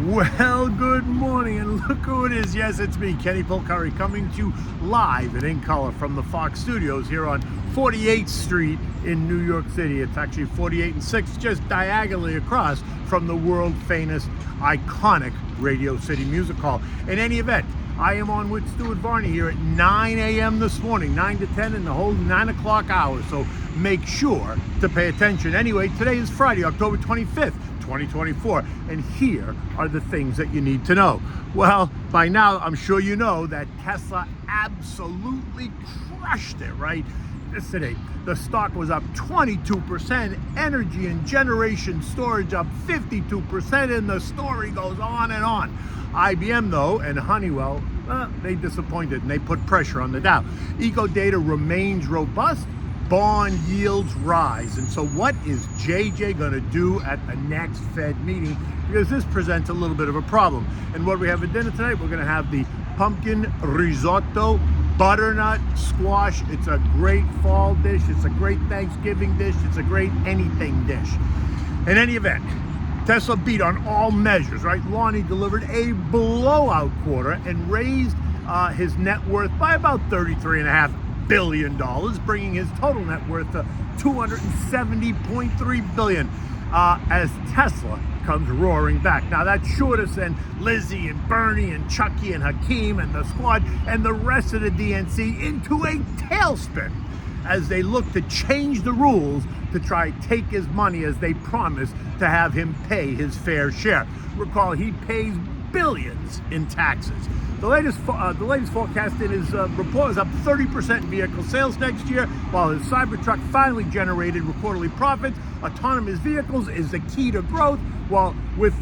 Well, good morning, and look who it is. Yes, it's me, Kenny Polcari, coming to you live and in color from the Fox Studios here on 48th Street in New York City. It's actually 48 and 6, just diagonally across from the world-famous, iconic Radio City Music Hall. In any event, I am on with Stuart Varney here at 9 a.m. this morning, 9 to 10 in the whole 9 o'clock hour, so make sure to pay attention. Anyway, today is Friday, October 25th. 2024, and here are the things that you need to know. Well, by now I'm sure you know that Tesla absolutely crushed it, right? Yesterday the stock was up 22%, energy and generation storage up 52%, and the story goes on and on. IBM though and Honeywell, they disappointed and they put pressure on the Dow. Eco data remains robust, bond yields rise. And so what is JJ going to do at the next Fed meeting? Because this presents a little bit of a problem. And what we have at dinner tonight, we're going to have the pumpkin risotto, butternut squash. It's a great fall dish. It's a great Thanksgiving dish. It's a great anything dish. In any event, Tesla beat on all measures, right? Lonnie delivered a blowout quarter and raised his net worth by about $33.5 billion, bringing his total net worth to $270.3 billion as Tesla comes roaring back. Now that's sure to send Lizzie and Bernie and Chucky and Hakeem and the squad and the rest of the DNC into a tailspin as they look to change the rules to try to take his money as they promised to have him pay his fair share. Recall, he pays billions in taxes. The latest forecast in his report is up 30% in vehicle sales next year, while his Cybertruck finally generated quarterly profits. Autonomous vehicles is the key to growth, while with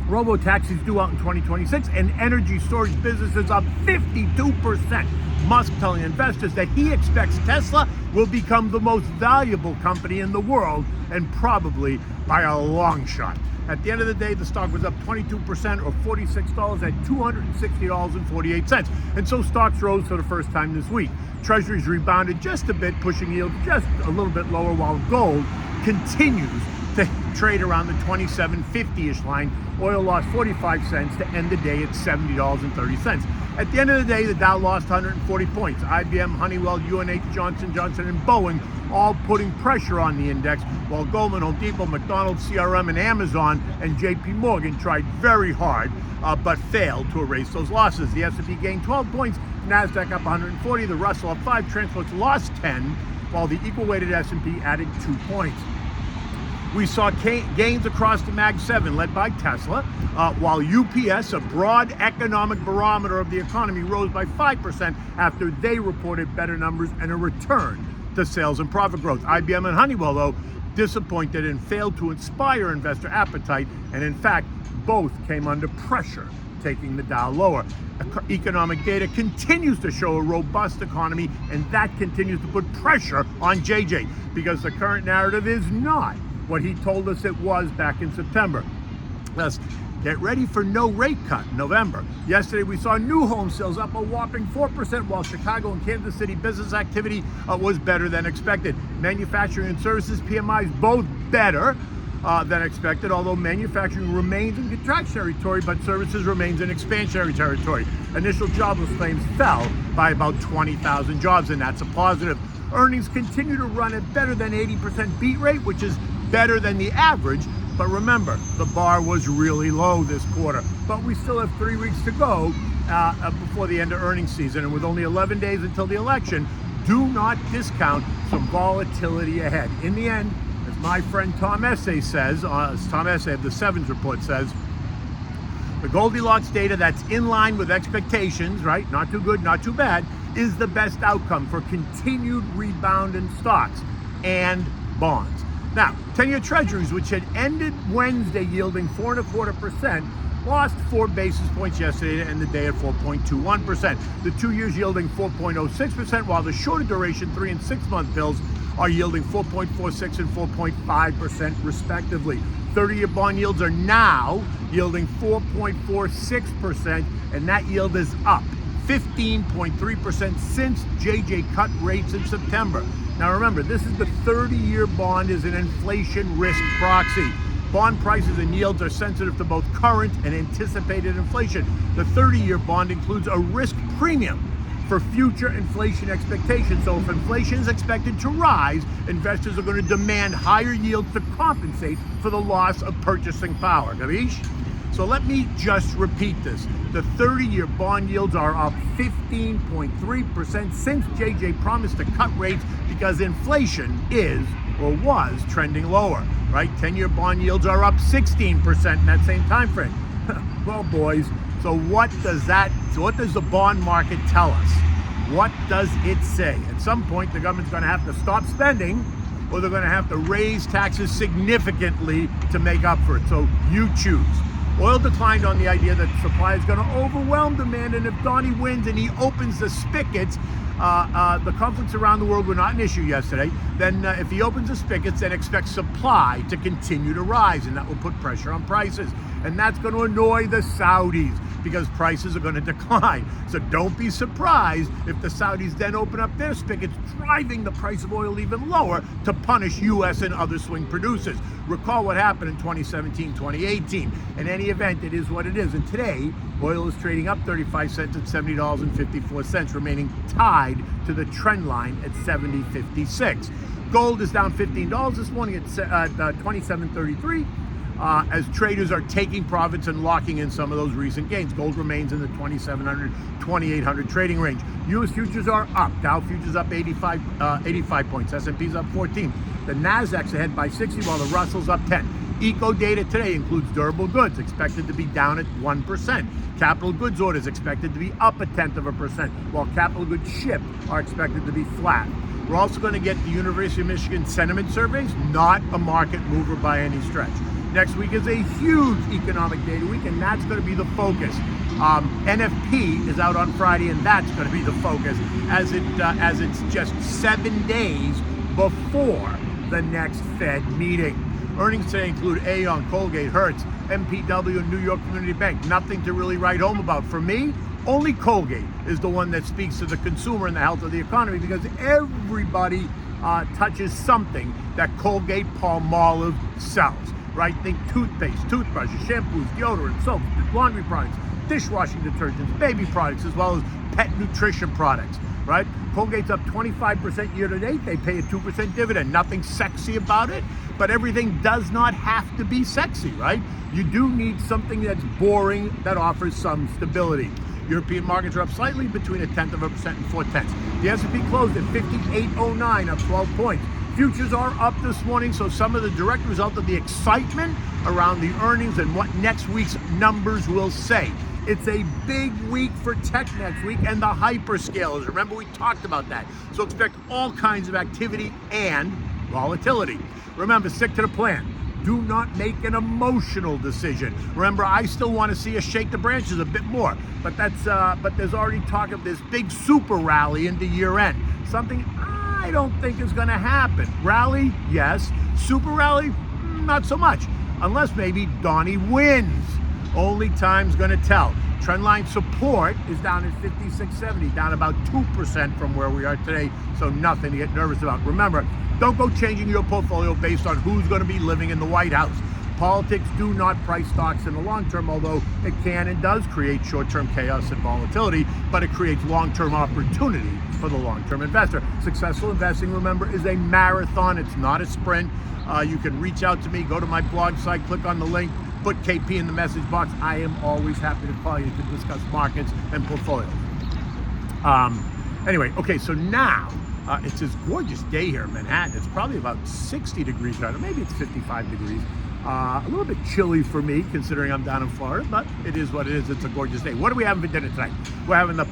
Robo-taxis due out in 2026 and energy storage businesses up 52%. Musk telling investors that he expects Tesla will become the most valuable company in the world, and probably by a long shot. At the end of the day, the stock was up 22% or $46 at $260.48. And so stocks rose for the first time this week. Treasuries rebounded just a bit, pushing yields just a little bit lower, while gold continues to trade around the 27.50-ish line. Oil lost 45 cents to end the day at $70.30. At the end of the day, the Dow lost 140 points. IBM, Honeywell, UNH, Johnson & Johnson, and Boeing all putting pressure on the index, while Goldman, Home Depot, McDonald's, CRM, and Amazon and JP Morgan tried very hard but failed to erase those losses. The S&P gained 12 points, NASDAQ up 140, the Russell up 5, transports lost 10, while the equal-weighted S&P added 2 points. We saw gains across the Mag 7 led by Tesla, while UPS, a broad economic barometer of the economy, rose by 5% after they reported better numbers and a return to sales and profit growth. IBM and Honeywell, though, disappointed and failed to inspire investor appetite, and in fact, both came under pressure, taking the Dow lower. Economic data continues to show a robust economy, and that continues to put pressure on JJ, because the current narrative is not what he told us it was back in September. Let's get ready for no rate cut in November. Yesterday we saw new home sales up a whopping 4%, while Chicago and Kansas City business activity was better than expected. Manufacturing and services PMIs both better than expected, although manufacturing remains in contractionary territory, but services remains in expansionary territory. Initial jobless claims fell by about 20,000 jobs, and that's a positive. Earnings continue to run at better than 80% beat rate, which is better than the average, but remember, the bar was really low this quarter. But we still have 3 weeks to go before the end of earnings season, and with only 11 days until the election, do not discount some volatility ahead. In the end, as my friend Tom Essay says, Tom Essay of the Sevens Report says, the Goldilocks data that's in line with expectations, right, not too good, not too bad, is the best outcome for continued rebound in stocks and bonds. Now, 10-year treasuries, which had ended Wednesday yielding 4.25%, lost 4 basis points yesterday to end the day at 4.21%. The 2 years yielding 4.06%, while the shorter duration 3 and 6 month bills are yielding 4.46 and 4.5% respectively. 30-year bond yields are now yielding 4.46%, and that yield is up 15.3% since JJ cut rates in September. Now remember, this is the 30-year bond is an inflation risk proxy. Bond prices and yields are sensitive to both current and anticipated inflation. The 30-year bond includes a risk premium for future inflation expectations. So if inflation is expected to rise, investors are going to demand higher yields to compensate for the loss of purchasing power. Capiche? So let me just repeat this. The 30-year bond yields are up 15.3% since JJ promised to cut rates because inflation is or was trending lower, right? 10-year bond yields are up 16% in that same time frame. Well, boys, so what does the bond market tell us? What does it say? At some point, the government's going to have to stop spending, or they're going to have to raise taxes significantly to make up for it. So you choose. Oil declined on the idea that supply is going to overwhelm demand, and if Donnie wins and he opens the spigots, the conflicts around the world were not an issue yesterday, then if he opens the spigots, then expect supply to continue to rise, and that will put pressure on prices. And that's going to annoy the Saudis because prices are going to decline. So don't be surprised if the Saudis then open up their spigots, driving the price of oil even lower to punish U.S. and other swing producers. Recall what happened in 2017, 2018. In any event, it is what it is. And today, oil is trading up 35 cents at $70.54, remaining tied to the trend line at $70.56. Gold is down $15 this morning at $27.33. As traders are taking profits and locking in some of those recent gains. Gold remains in the 2,700, 2,800 trading range. U.S. futures are up. Dow futures up 85 points. S&P's up 14. The Nasdaq's ahead by 60, while the Russell's up 10. Eco data today includes durable goods, expected to be down at 1%. Capital goods orders expected to be up 0.1%, while capital goods shipped are expected to be flat. We're also going to get the University of Michigan sentiment surveys, not a market mover by any stretch. Next week is a huge economic data week, and that's going to be the focus. NFP is out on Friday, and that's going to be the focus as it's just 7 days before the next Fed meeting. Earnings today include Aon, Colgate, Hertz, MPW, and New York Community Bank. Nothing to really write home about. For me, only Colgate is the one that speaks to the consumer and the health of the economy, because everybody touches something that Colgate-Palmolive sells. Right? Think toothpaste, toothbrushes, shampoos, deodorant, soap, laundry products, dishwashing detergents, baby products, as well as pet nutrition products. Right? Colgate's up 25% year to date. They pay a 2% dividend. Nothing sexy about it, but everything does not have to be sexy, right? You do need something that's boring that offers some stability. European markets are up slightly, between 0.1% and 0.4. The S&P closed at 5809, up 12 points. Futures are up this morning, so some of the direct result of the excitement around the earnings and what next week's numbers will say. It's a big week for tech next week and the hyperscalers. Remember, we talked about that. So expect all kinds of activity and volatility. Remember, stick to the plan. Do not make an emotional decision. Remember, I still want to see us shake the branches a bit more, but there's already talk of this big super rally into year end. Something I don't think is going to happen. Rally, yes. Super rally, not so much. Unless maybe Donnie wins. Only time's going to tell. Trendline support is down at 56.70, down about 2% from where we are today, so nothing to get nervous about. Remember, don't go changing your portfolio based on who's going to be living in the White House. Politics do not price stocks in the long term, although it can and does create short-term chaos and volatility, but it creates long-term opportunity for the long-term investor. Successful investing, remember, is a marathon. It's not a sprint. You can reach out to me, go to my blog site, click on the link, put KP in the message box. I am always happy to call you to discuss markets and portfolios. Anyway, okay, so now it's this gorgeous day here in Manhattan. It's probably about 60 degrees right now. Maybe it's 55 degrees. A little bit chilly for me, considering I'm down in Florida, but it is what it is. It's a gorgeous day. What are we having for dinner tonight? We're having the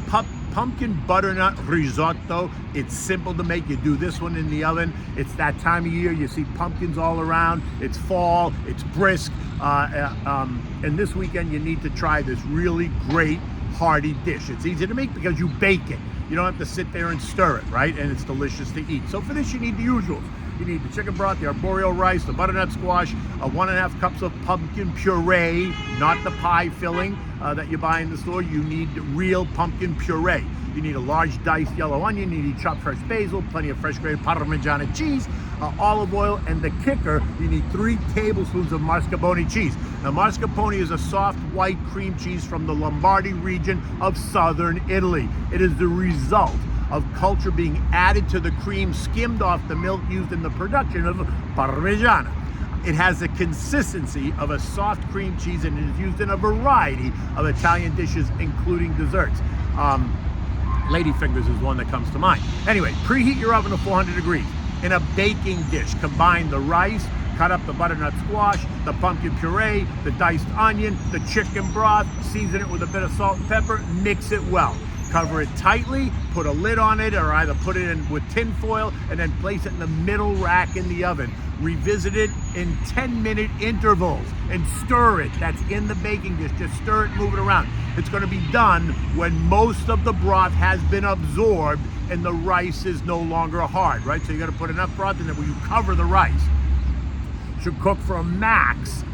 pumpkin butternut risotto. It's simple to make. You do this one in the oven. It's that time of year. You see pumpkins all around. It's fall. It's brisk. And this weekend, you need to try this really great, hearty dish. It's easy to make because you bake it. You don't have to sit there and stir it, right? And it's delicious to eat. So for this, you need the usuals. You need the chicken broth, the arboreal rice, the butternut squash, 1.5 cups of pumpkin puree, not the pie filling that you buy in the store. You need real pumpkin puree. You need a large diced yellow onion. You need chopped fresh basil, plenty of fresh grated Parmigiana cheese, olive oil, and the kicker, you need 3 tablespoons of mascarpone cheese. Now, mascarpone is a soft white cream cheese from the Lombardy region of southern Italy. It is the result of culture being added to the cream skimmed off the milk used in the production of Parmigiana. It has the consistency of a soft cream cheese and it is used in a variety of Italian dishes, including desserts. Ladyfingers is one that comes to mind. Anyway, preheat your oven to 400 degrees. In a baking dish, combine the rice, cut up the butternut squash, the pumpkin puree, the diced onion, the chicken broth, season it with a bit of salt and pepper, mix it well. Cover it tightly, put a lid on it, or either put it in with tin foil and then place it in the middle rack in the oven. Revisit it in 10-minute intervals and stir it. That's in the baking dish. Just stir it, move it around. It's going to be done when most of the broth has been absorbed and the rice is no longer hard, right? So you got to put enough broth in there where you cover the rice. Should cook for a max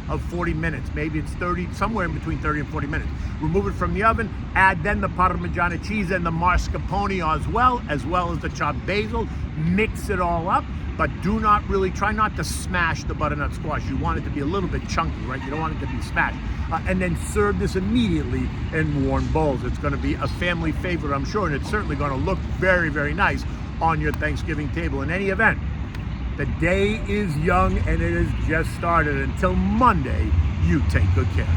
of 40 minutes. Maybe it's 30, somewhere in between 30 and 40 minutes. Remove it from the oven, add then the Parmigiana cheese and the mascarpone as well as the chopped basil. Mix it all up, but try not to smash the butternut squash. You want it to be a little bit chunky, right? You don't want it to be smashed. And then serve this immediately in warm bowls. It's going to be a family favorite, I'm sure, and it's certainly going to look very, very nice on your Thanksgiving table. In any event, the day is young and it has just started. Until Monday, you take good care.